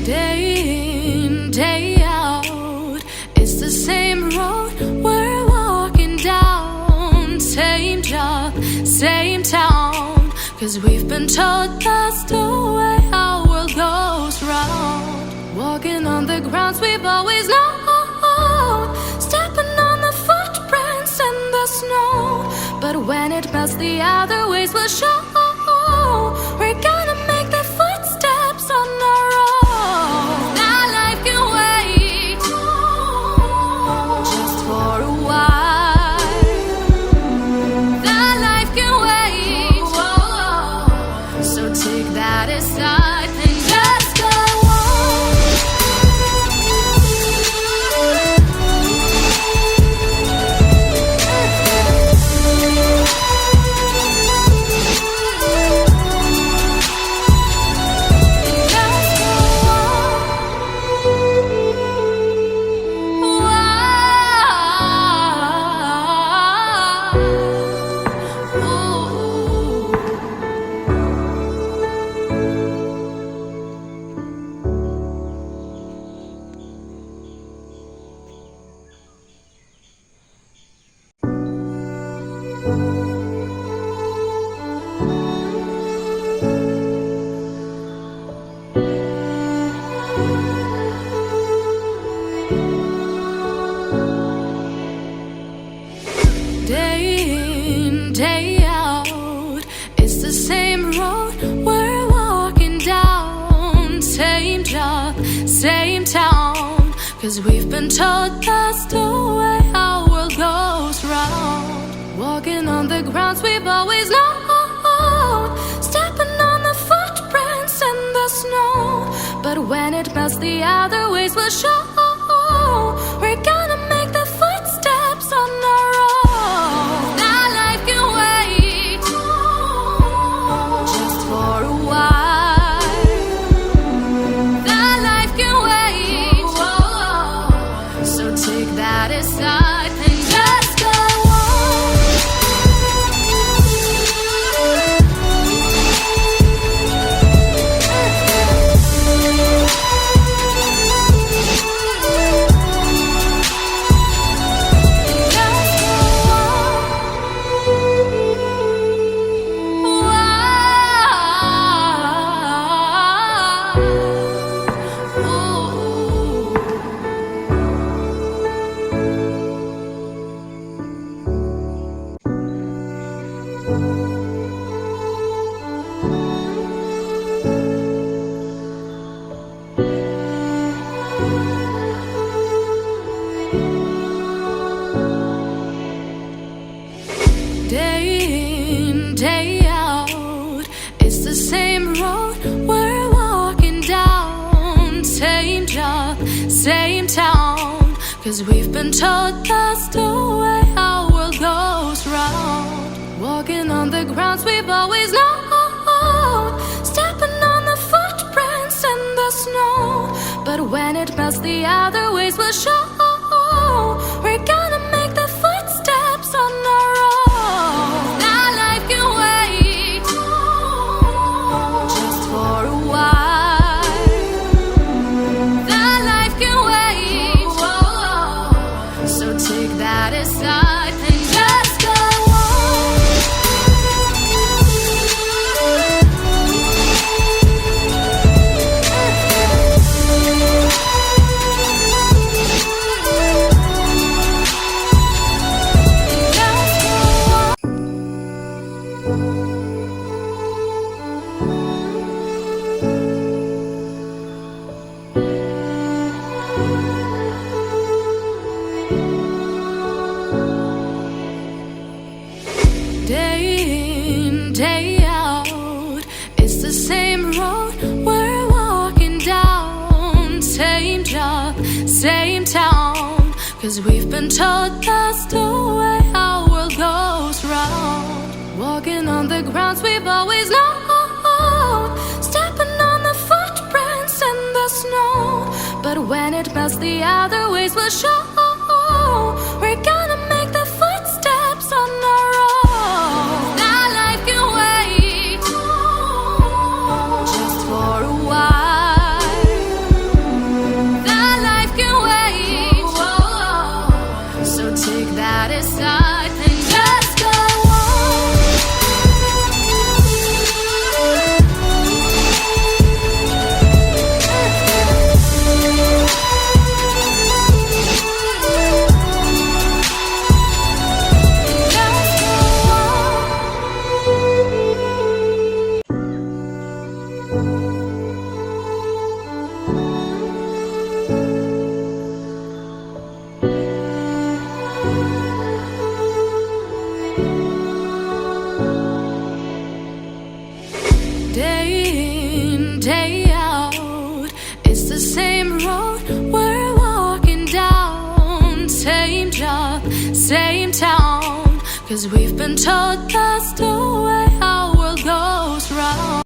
Day in, day out, it's the same road we're walking down. Same job, same town, 'cause we've been told that's the way our world goes round. Walking on the grounds we've always known, stepping on the footprints in the snow. But when it melts, the other ways will show. We're gonna make the footsteps on our own. That life can wait, just for a while. That life can wait, so take that aside and just go on. Day in, day out, it's the same road we're walking down. Same job, same town, 'cause we've been told that's the way our world goes round. Walking on the grounds we've always known, stepping on the footprints in the snow. But when it melts, the other ways will show. We're gonna make the footsteps on our own. That life can wait, just for a while. That life can wait, so take that aside and just go on. Day in, day out, it's the same road we're walking down. Same job, same town, 'cause we've been told that's the way our world goes round. Walking on the grounds we've always known, stepping on the footprints in the snow. But when it melts, the other ways will show. We're gonna make the footsteps on our own. That life can wait, just for a while. That life can wait, so take that aside and just go on. Day in, day out, it's the same road we're walking down. Same job, same town, 'cause we've been told that's the way our world goes round. Walking on the grounds we've always known, stepping on the footprints in the snow. But when it melts, the other ways will show. We're gonna make the footsteps on our own. That life can wait, just for a while. the same road we're walking down. Same job, same town. 'Cause we've been told that